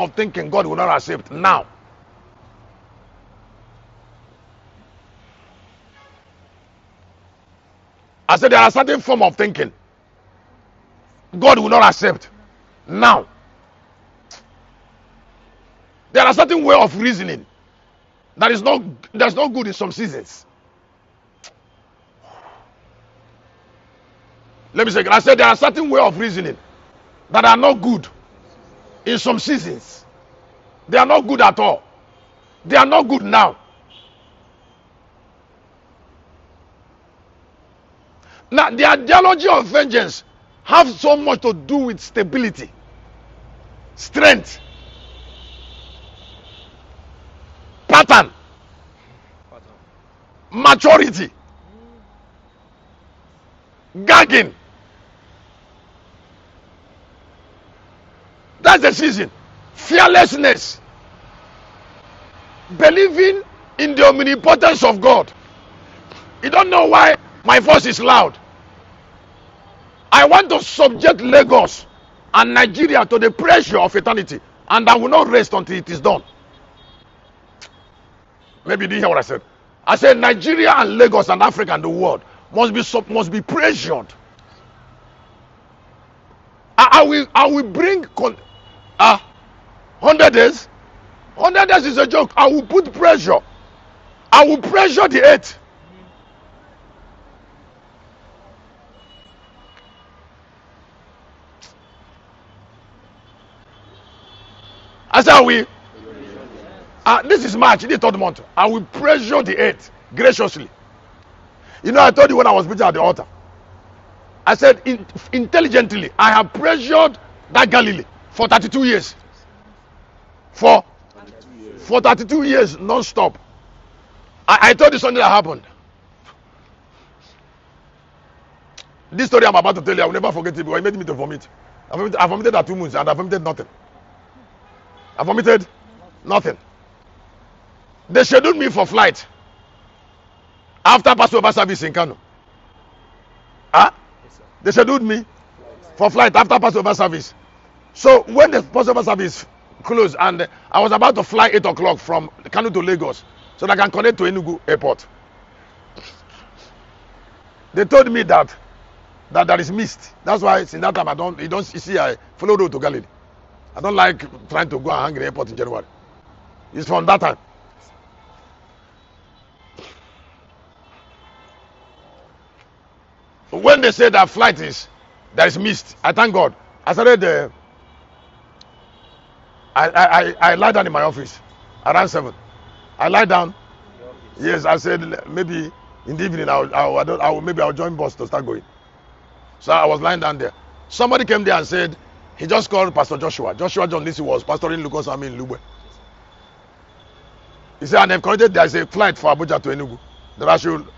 of thinking God will not accept now. I said there are certain form of thinking God will not accept now. There are certain way of reasoning that's not good in some seasons. Let me say again. I said there are certain way of reasoning that are not good in some seasons. They are not good at all. They are not good now. Now, the ideology of vengeance have so much to do with stability, strength, pattern, maturity, gagging. That's the season. Fearlessness. Believing in the omnipotence of God. You don't know why my voice is loud. I want to subject Lagos and Nigeria to the pressure of eternity, and I will not rest until it is done. Maybe you didn't hear what I said. I said Nigeria and Lagos and Africa and the world must be pressured. I will bring 100 days. 100 days is a joke. I will put pressure. I will pressure the earth. I said, this is March, the third month. I will pressure the earth graciously. You know, I told you when I was preaching at the altar. I said, intelligently, I have pressured that Galilee for 32 years. For 32 years, non-stop. I told you something that happened. This story I'm about to tell you, I will never forget it because it made me to vomit. I vomited at 2 months and I vomited nothing. I vomited nothing. They scheduled me for flight after Passover service in Kano. They scheduled me for flight after Passover service. So when the Passover service closed and I was about to fly 8 o'clock from Kano to Lagos so that I can connect to Enugu airport, they told me that there is mist. That's why since that time I follow road to Galilee. I don't like trying to go and hang in the airport in January. It's from that time. When they say that flight there is mist, I thank God. I started I lie down in my office around 7. I lie down. Yes, I said maybe in the evening I'll join bus to start going. So I was lying down there. Somebody came there and said he just called Pastor Joshua. Joshua John Lisi was pastoring Lucas Army in Lugbe. He said, and they've connected, there is a flight for Abuja to Enugu. That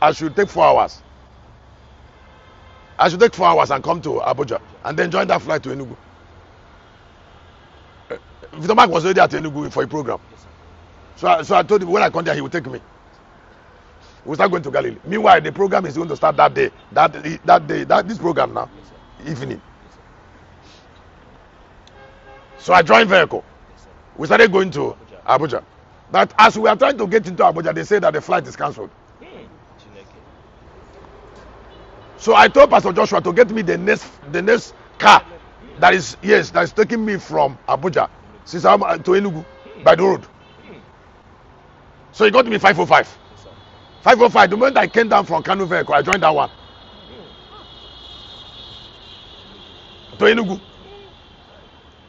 I should take 4 hours. I should take 4 hours and come to Abuja and then join that flight to Enugu. Victor Mark was already at Enugu for a program. So I told him when I come there, he will take me. We'll start going to Galilee. Meanwhile, the program is going to start that day. This program now, evening. So I joined vehicle. We started going to Abuja. But as we are trying to get into Abuja, they say that the flight is cancelled. So I told Pastor Joshua to get me the next car that is taking me from Abuja since I'm to Enugu by the road. So he got me 505. 505. The moment I came down from Kano vehicle, I joined that one to Enugu.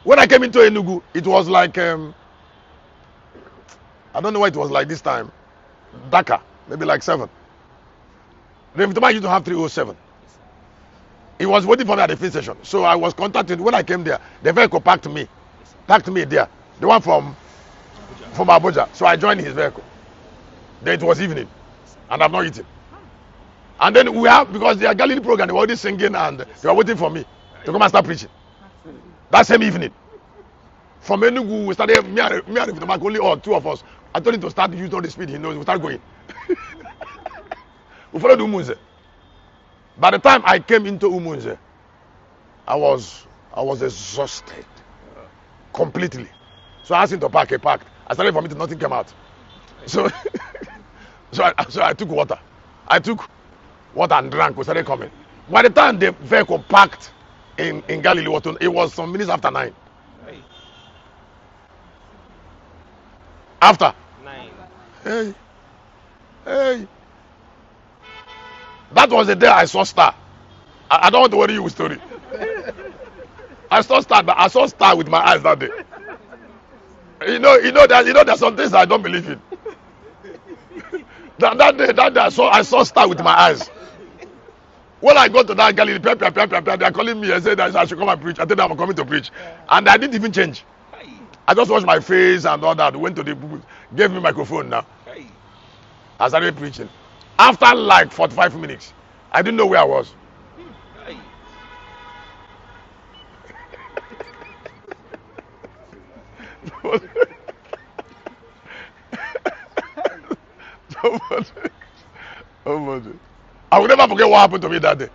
When I came into Enugu, it was like I don't know why it was like this time. Dhaka, maybe like 7. Revitama used to have 307. He was waiting for me at the filling station. So I was contacted. When I came there, the vehicle parked me there. The one from Abuja. So I joined his vehicle. Then it was evening. And I've not eaten. And then because the Galilee program, they were already singing and they were waiting for me to come and start preaching. That same evening. From Enugu, we started, me and Revitama, only 2 of us. I told him to start using all the speed he knows. We start going. We followed Umunze. By the time I came into Umunze, I was exhausted completely. So I asked him to park. He parked. I started vomiting. Nothing came out. So, so I took water. I took water and drank. We started coming. By the time the vehicle parked in Galilee, it was some minutes after 9. After 9. Hey, hey. That was the day I saw star. I don't want to worry you with story. I saw star, but I saw star with my eyes that day. You know there's some things I don't believe in. That day I saw star with my eyes. When I got to that Galilee, they are calling me and said that I should come and preach. I told them I'm coming to preach, and I didn't even change. I just washed my face and all that. Went to the booth, gave me microphone now. I started preaching. After like 45 minutes, I didn't know where I was. I will never forget what happened to me that day.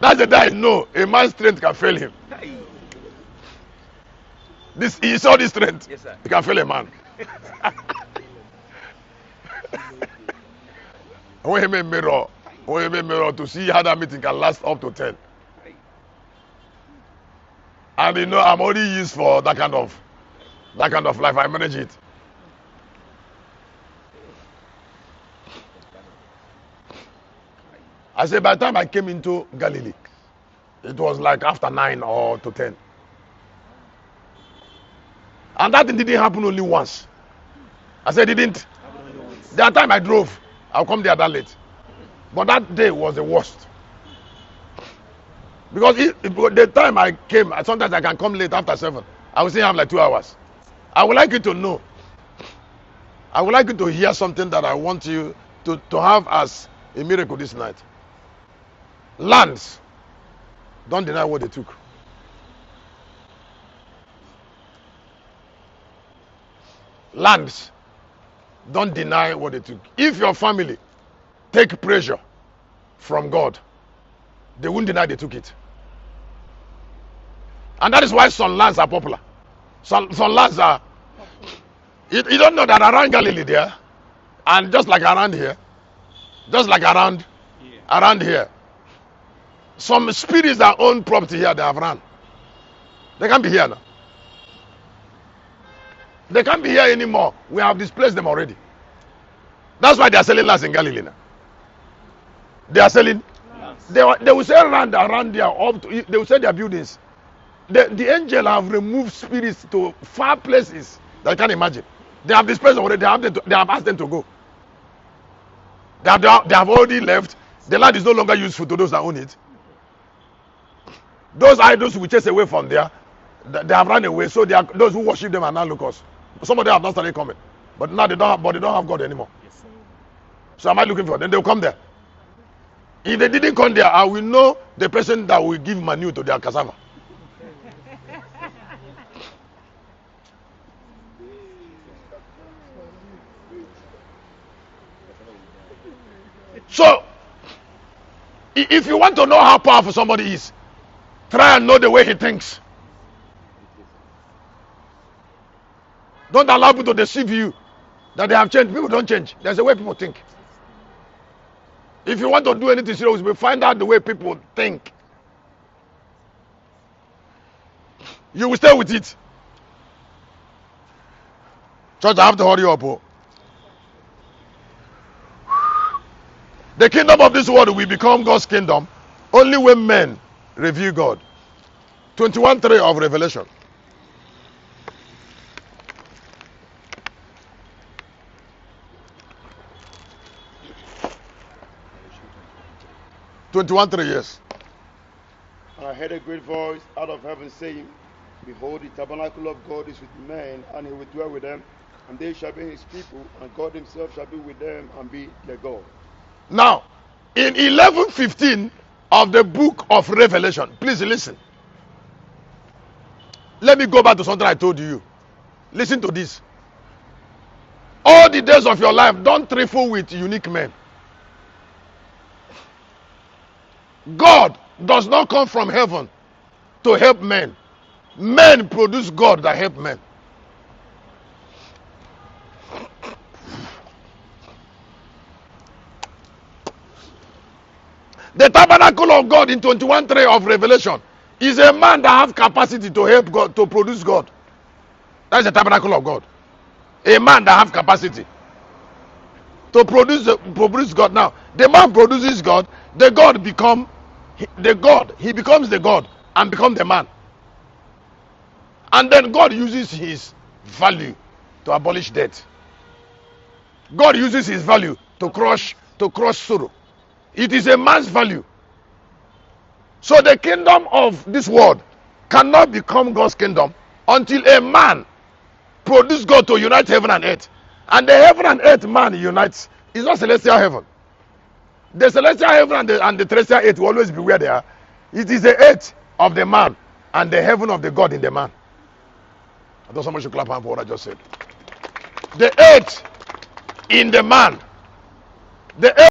That's the day I know a man's strength can fail him. He saw this strength. Yes, sir. He can fail a man. When he made mirror to see how that meeting can last up to 10. And I'm only used for that kind of life. I manage it. I said by the time I came into Galilee, it was like after 9 or to 10. And that thing didn't happen only once. I said it didn't. That time I drove. I'll come there that late. But that day was the worst. Because the time I came, sometimes I can come late after 7. I will still have like 2 hours. I would like you to know. I would like you to hear something that I want you to have as a miracle this night. Lands don't deny what they took. Lands don't deny what they took. If your family take pressure from God, they won't deny they took it. And that is why some lands are popular. Some lands are. You don't know that around Galilee there, and just like around here, just like around here, some spirits that own property here, they have run. They can't be here now. They can't be here anymore. We have displaced them already. That's why they are selling lands in Galilee now. They are selling. They will sell land around there. They will sell their buildings. The angel have removed spirits to far places that you can't imagine. They have displaced already. They have asked them to go. They have already left. The land is no longer useful to those that own it. Those idols will chase away from there. They have run away. So those who worship them are now locals. Some of them have not started coming. But now they don't have God anymore. Yes. So am I looking for them? They will come there. If they didn't come there, I will know the person that will give manure to their cassava. So, if you want to know how powerful somebody is, try and know the way he thinks. Don't allow people to deceive you that they have changed. People don't change. There's a way people think. If you want to do anything serious, we find out the way people think. You will stay with it. Church, I have to hurry up. Oh. The kingdom of this world will become God's kingdom only when men revere God. 21:3 of Revelation. Yes. And I heard a great voice out of heaven saying, Behold, the tabernacle of God is with men, and he will dwell with them, and they shall be his people, and God himself shall be with them and be their God. Now, in 11:15 of the book of Revelation, please listen. Let me go back to something I told you. Listen to this. All the days of your life, don't trifle with unique men. God does not come from heaven to help men. Men produce God that help men. The tabernacle of God in 21:3 of Revelation is a man that has capacity to help God, to produce God. That's the tabernacle of God. A man that has capacity to produce God. Now, the man produces God, the God become the God. He becomes the God and becomes the man. And then God uses his value to abolish death. God uses his value to crush sorrow. It is a man's value. So the kingdom of this world cannot become God's kingdom until a man produce God to unite heaven and earth. And the heaven and earth man unites. It's not celestial heaven. The celestial heaven and the terrestrial earth will always be where they are. It is the earth of the man and the heaven of the God in the man. I thought someone should clap hand for what I just said. The earth in the man. The earth